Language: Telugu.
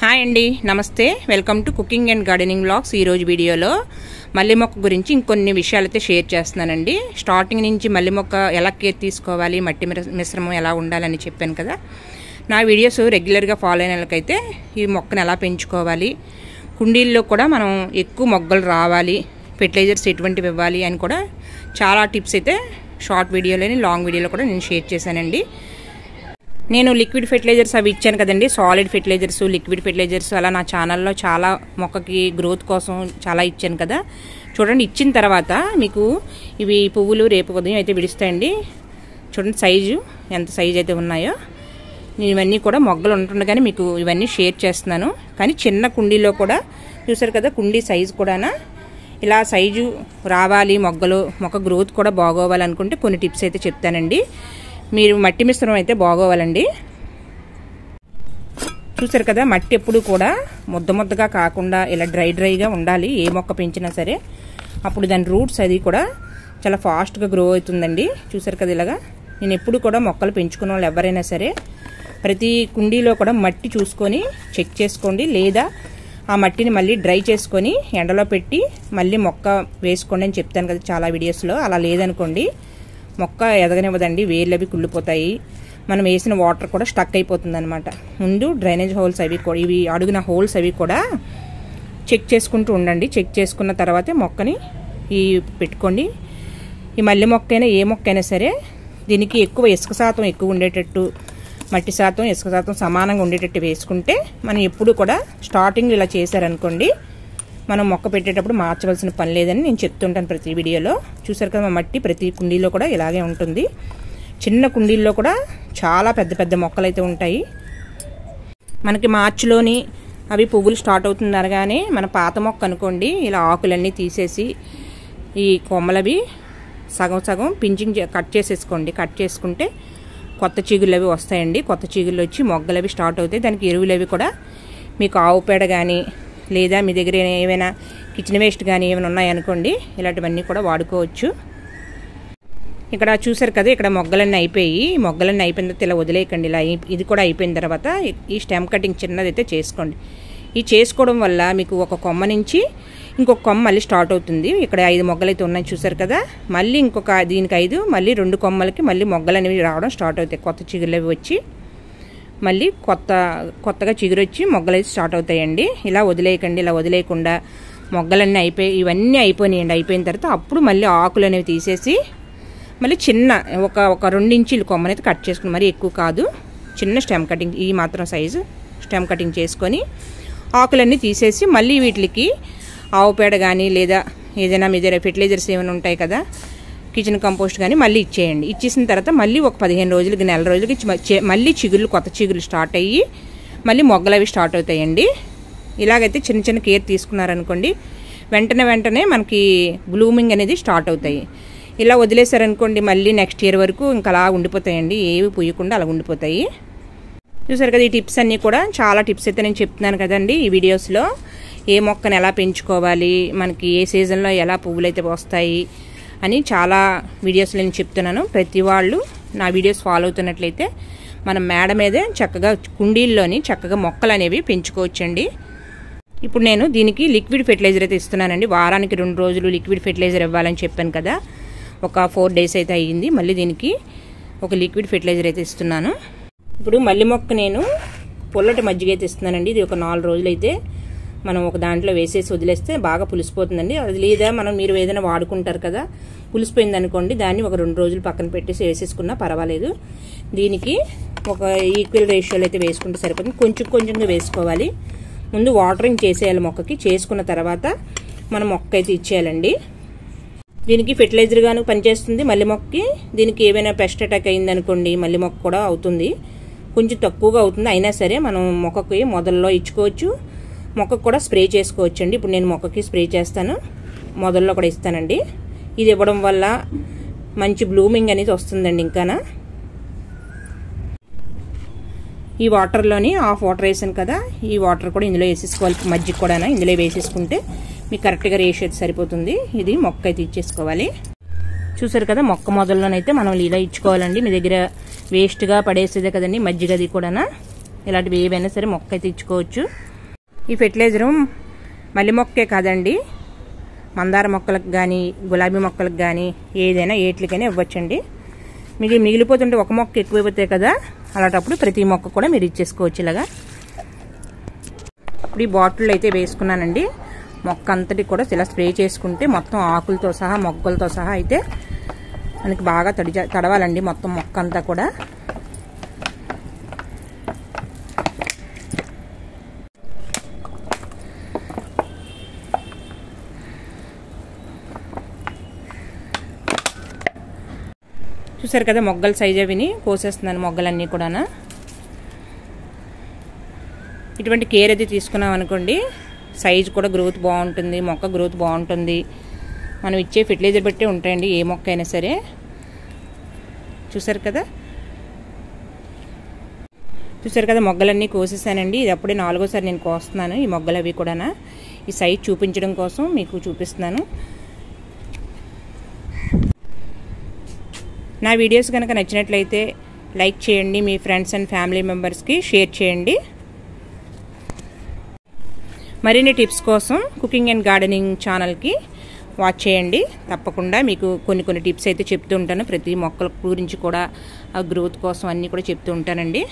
హాయ్ అండి, నమస్తే. Welcome to cooking and gardening vlogs. ఈరోజు వీడియోలో మల్లె మొక్క గురించి ఇంకొన్ని విషయాలైతే షేర్ చేస్తున్నానండి. స్టార్టింగ్ నుంచి మల్లె మొక్క ఎలా కేర్ తీసుకోవాలి, మట్టి మిశ్రమం ఎలా ఉండాలని చెప్పాను కదా. నా వీడియోస్ రెగ్యులర్గా ఫాలో అయిన వాళ్ళకైతే ఈ మొక్కను ఎలా పెంచుకోవాలి, కుండీల్లో కూడా మనం ఎక్కువ మొగ్గలు రావాలి, ఫెర్టిలైజర్స్ ఎటువంటివి ఇవ్వాలి అని కూడా చాలా టిప్స్ అయితే షార్ట్ వీడియోలోని లాంగ్ వీడియోలో కూడా నేను షేర్ చేశానండి. నేను లిక్విడ్ ఫెర్టిలైజర్స్ అవి ఇచ్చాను కదండి, సాలిడ్ ఫెర్టిలైజర్స్, లిక్విడ్ ఫెర్టిలైజర్స్, అలా నా ఛానల్లో చాలా మొక్కకి గ్రోత్ కోసం చాలా ఇచ్చాను కదా. చూడండి, ఇచ్చిన తర్వాత మీకు ఇవి పువ్వులు రేపు ఉదయం అయితే విడుస్తాయండి. చూడండి సైజు ఎంత సైజు అయితే ఉన్నాయో. నేను ఇవన్నీ కూడా మొగ్గలు ఉంటుండగానే మీకు ఇవన్నీ షేర్ చేస్తున్నాను. కానీ చిన్న కుండీలో కూడా చూసారు కదా, కుండీ సైజు కూడా ఇలా సైజు రావాలి, మొక్క గ్రోత్ కూడా బాగోవాలనుకుంటే కొన్ని టిప్స్ అయితే చెప్తానండి. మీరు మట్టి మిశ్రమం అయితే బాగోవాలండి. చూసారు కదా, మట్టి ఎప్పుడు కూడా ముద్దగా కాకుండా ఇలా డ్రైగా ఉండాలి ఏ మొక్క పెంచినా సరే. అప్పుడు దాని రూట్స్ అది కూడా చాలా ఫాస్ట్గా గ్రో అవుతుందండి. చూసారు కదా, ఇలాగా నేను ఎప్పుడు కూడా మొక్కలు పెంచుకున్న వాళ్ళు ఎవరైనా సరే ప్రతి కుండీలో కూడా మట్టి చూసుకొని చెక్ చేసుకోండి, లేదా ఆ మట్టిని మళ్ళీ డ్రై చేసుకొని ఎండలో పెట్టి మళ్ళీ మొక్క వేసుకోండి అని చెప్తాను కదా చాలా వీడియోస్లో. అలా లేదనుకోండి మొక్క ఎదగనివ్వదండి, వేర్లు అవి కుళ్ళిపోతాయి, మనం వేసిన వాటర్ కూడా స్టక్ అయిపోతుంది అనమాట. ముందు డ్రైనేజ్ హోల్స్ అవి కూడా, ఇవి అడుగున హోల్స్ అవి కూడా చెక్ చేసుకుంటూ ఉండండి. చెక్ చేసుకున్న తర్వాతే మొక్కని పెట్టుకోండి. ఈ మల్లె మొక్క అయినా ఏ మొక్క అయినా సరే దీనికి ఎక్కువ ఇసుక శాతం ఎక్కువ ఉండేటట్టు, మట్టి శాతం ఇసుక శాతం సమానంగా ఉండేటట్టు వేసుకుంటే మనం ఎప్పుడు కూడా స్టార్టింగ్ ఇలా చేశారనుకోండి మనం మొక్క పెట్టేటప్పుడు మార్చవలసిన పని లేదని నేను చెప్తుంటాను ప్రతి వీడియోలో. చూసారు కదా, మట్టి ప్రతి కుండీలో కూడా ఇలాగే ఉంటుంది. చిన్న కుండీల్లో కూడా చాలా పెద్ద పెద్ద మొక్కలు అయితే ఉంటాయి. మనకి మార్చిలోని అవి పువ్వులు స్టార్ట్ అవుతుంది అనగానే మన పాత మొక్క అనుకోండి, ఇలా ఆకులన్నీ తీసేసి ఈ కొమ్మలవి సగం సగం పించింగ్ కట్ చేసేసుకోండి. కట్ చేసుకుంటే కొత్త చిగుళ్ళు అవి వస్తాయండి. కొత్త చిగుళ్ళు వచ్చి మొగ్గలు అవి స్టార్ట్ అవుతాయి. దానికి ఎరువులు అవి కూడా మీకు ఆవు పేడ కానీ, లేదా మీ దగ్గర ఏమైనా కిచెన్ వేస్ట్ కానీ ఏమైనా ఉన్నాయనుకోండి, ఇలాంటివన్నీ కూడా వాడుకోవచ్చు. ఇక్కడ చూసారు కదా, ఇక్కడ మొగ్గలన్నీ అయిపోయిన తర్వాత ఇలా వదిలేయకండి. ఇలా ఇది కూడా అయిపోయిన తర్వాత ఈ స్టెమ్ కటింగ్ చిన్నదైతే చేసుకోండి. ఈ చేసుకోవడం వల్ల మీకు ఒక కొమ్మ నుంచి ఇంకొక కొమ్మ మళ్ళీ స్టార్ట్ అవుతుంది. ఇక్కడ 5 మొగ్గలు అయితే ఉన్నాయి చూసారు కదా, మళ్ళీ ఇంకొక దీనికి 5, మళ్ళీ 2 కొమ్మలకి మళ్ళీ మొగ్గలు అనేవి రావడం స్టార్ట్ అవుతాయి. కొత్త చిగుళ్ళు అవి వచ్చి మళ్ళీ కొత్తగా చిగురు వచ్చి మొగ్గలు అయితే స్టార్ట్ అవుతాయండి. ఇలా వదిలేయకండి. ఇలా వదిలేయకుండా మొగ్గలన్నీ ఇవన్నీ అయిపోయినాయండి. అయిపోయిన తర్వాత అప్పుడు మళ్ళీ ఆకులు అనేవి తీసేసి మళ్ళీ చిన్న ఒక 2 ఇంచీలు కొమ్మనైతే కట్ చేసుకుని, మరీ ఎక్కువ కాదు, చిన్న స్టెమ్ కటింగ్ ఈ మాత్రం సైజు స్టెమ్ కటింగ్ చేసుకొని ఆకులన్నీ తీసేసి మళ్ళీ వీటికి ఆవు పేడ కానీ, లేదా ఏదైనా మీ దగ్గర ఫెర్టిలైజర్స్ ఏమైనా ఉంటాయి కదా, కిచెన్ కంపోస్ట్ కానీ మళ్ళీ ఇచ్చేయండి. ఇచ్చేసిన తర్వాత మళ్ళీ ఒక 15 రోజులకి, నెల రోజులకి మళ్ళీ కొత్త చిగుళ్ళు స్టార్ట్ అయ్యి మళ్ళీ మొగ్గలు అవి స్టార్ట్ అవుతాయండి. ఇలాగైతే చిన్న చిన్న కేర్ తీసుకున్నారనుకోండి వెంటనే మనకి బ్లూమింగ్ అనేది స్టార్ట్ అవుతాయి. ఇలా వదిలేశారనుకోండి మళ్ళీ నెక్స్ట్ ఇయర్ వరకు ఇంకా అలా ఉండిపోతాయండి, ఏవి పూయకుండా అలా ఉండిపోతాయి. చూసారు కదా, ఈ టిప్స్ అన్నీ కూడా చాలా టిప్స్ అయితే నేను చెప్తున్నాను కదండి ఈ వీడియోస్లో. ఏ మొక్కను ఎలా పెంచుకోవాలి, మనకి ఏ సీజన్లో ఎలా పువ్వులు అయితే వస్తాయి అని చాలా వీడియోస్లో నేను చెప్తున్నాను. ప్రతి వాళ్ళు నా వీడియోస్ ఫాలో అవుతున్నట్లయితే మనం మేడ మీదే చక్కగా కుండీల్లోని చక్కగా మొక్కలు అనేవి పెంచుకోవచ్చండి. ఇప్పుడు నేను దీనికి లిక్విడ్ ఫెర్టిలైజర్ అయితే ఇస్తున్నానండి. వారానికి 2 రోజులు లిక్విడ్ ఫెర్టిలైజర్ ఇవ్వాలని చెప్పాను కదా, ఒక 4 డేస్ అయితే అయ్యింది. మళ్ళీ దీనికి ఒక లిక్విడ్ ఫెర్టిలైజర్ అయితే ఇస్తున్నాను. ఇప్పుడు మల్లె మొక్క నేను పొల్లటి మజ్జిగ అయితే ఇస్తున్నానండి. ఇది ఒక 4 రోజులు అయితే మనం ఒక దాంట్లో వేసేసి వదిలేస్తే బాగా పులిసిపోతుందండి. అది లేదా మీరు ఏదైనా వాడుకుంటారు కదా, పులిసిపోయింది అనుకోండి, దాన్ని ఒక 2 రోజులు పక్కన పెట్టేసి వేసేసుకున్నా పర్వాలేదు. దీనికి ఒక ఈక్వల్ రేషియోలో అయితే వేసుకుంటే సరిపోతుంది. కొంచెంగా వేసుకోవాలి. ముందు వాటరింగ్ చేసేయాలి మొక్కకి. చేసుకున్న తర్వాత మనం మొక్క అయితే ఇచ్చేయాలండి. దీనికి ఫెర్టిలైజర్ గాను పనిచేస్తుంది మల్లె మొక్కకి. దీనికి ఏమైనా పెస్ట్ అటాక్ అయింది అనుకోండి మల్లె మొక్క కూడా అవుతుంది, కొంచెం తక్కువగా అవుతుంది. అయినా సరే మనం మొక్కకి మొదల్లో ఇచ్చుకోవచ్చు, మొక్కకు కూడా స్ప్రే చేసుకోవచ్చు అండి. ఇప్పుడు నేను మొక్కకి స్ప్రే చేస్తాను, మొదల్లో కూడా ఇస్తానండి. ఇది ఇవ్వడం వల్ల మంచి బ్లూమింగ్ అనేది వస్తుందండి. ఇంకానా ఈ వాటర్లోని హాఫ్ వాటర్ వేసాను కదా, ఈ వాటర్ కూడా ఇందులో వేసేసుకోవాలి. మజ్జిగ కూడా ఇందులో వేసేసుకుంటే మీకు కరెక్ట్గా రేషియో సరిపోతుంది. ఇది మొక్క అయితే ఇచ్చేసుకోవాలి. చూసారు కదా, మొక్క మొదల్లోనైతే మనం ఇలా ఇచ్చుకోవాలండి. మీ దగ్గర వేస్ట్గా పడేసేదే కదండి మజ్జిగది కూడా. ఇలాంటివి ఏవైనా సరే మొక్క అయితే ఇచ్చుకోవచ్చు. ఈ ఫెర్టిలైజరు మల్లె మొక్కే కాదండి, మందార మొక్కలకు కానీ గులాబీ మొక్కలకు కానీ ఏదైనా ఏట్లకైనా ఇవ్వచ్చండి. మీకు మిగిలిపోతుంటే ఒక మొక్క ఎక్కువైపోతాయి కదా, అలాంటప్పుడు ప్రతి మొక్క కూడా మీరు ఇచ్చేసుకోవచ్చు ఇలాగా. ఇప్పుడు ఈ బాటిల్ అయితే వేసుకున్నానండి. మొక్క అంతటి కూడా ఇలా స్ప్రే చేసుకుంటే మొత్తం ఆకులతో సహా మొగ్గలతో సహా అయితే మనకి బాగా తడవాలండి మొత్తం మొక్క అంతా కూడా. చూసారు కదా మొగ్గల సైజ్ అవిని కోసేస్తున్నాను మొగ్గలన్నీ కూడా. ఇటువంటి కేర్ అది తీసుకున్నాం అనుకోండి సైజ్ కూడా గ్రోత్ బాగుంటుంది, మొక్క గ్రోత్ బాగుంటుంది. మనం ఇచ్చే ఫెర్టిలైజర్ బట్టే ఉంటాయండి ఏ మొక్క అయినా సరే. చూసారు కదా మొగ్గలన్నీ కోసేసానండి. ఇది అప్పుడే 4వ సారి నేను కోస్తున్నాను ఈ మొగ్గలు అవి కూడా. ఈ సైజ్ చూపించడం కోసం మీకు చూపిస్తున్నాను. నా వీడియోస్ కనుక నచ్చినట్లయితే లైక్ చేయండి, మీ ఫ్రెండ్స్ అండ్ ఫ్యామిలీ మెంబర్స్కి షేర్ చేయండి. మరిన్ని టిప్స్ కోసం కుకింగ్ అండ్ గార్డెనింగ్ ఛానల్కి వాచ్ చేయండి. తప్పకుండా మీకు కొన్ని టిప్స్ అయితే చెప్తూ ఉంటాను. ప్రతి మొక్కల గురించి కూడా ఆ గ్రోత్ కోసం అన్నీ కూడా చెప్తూ ఉంటానండి.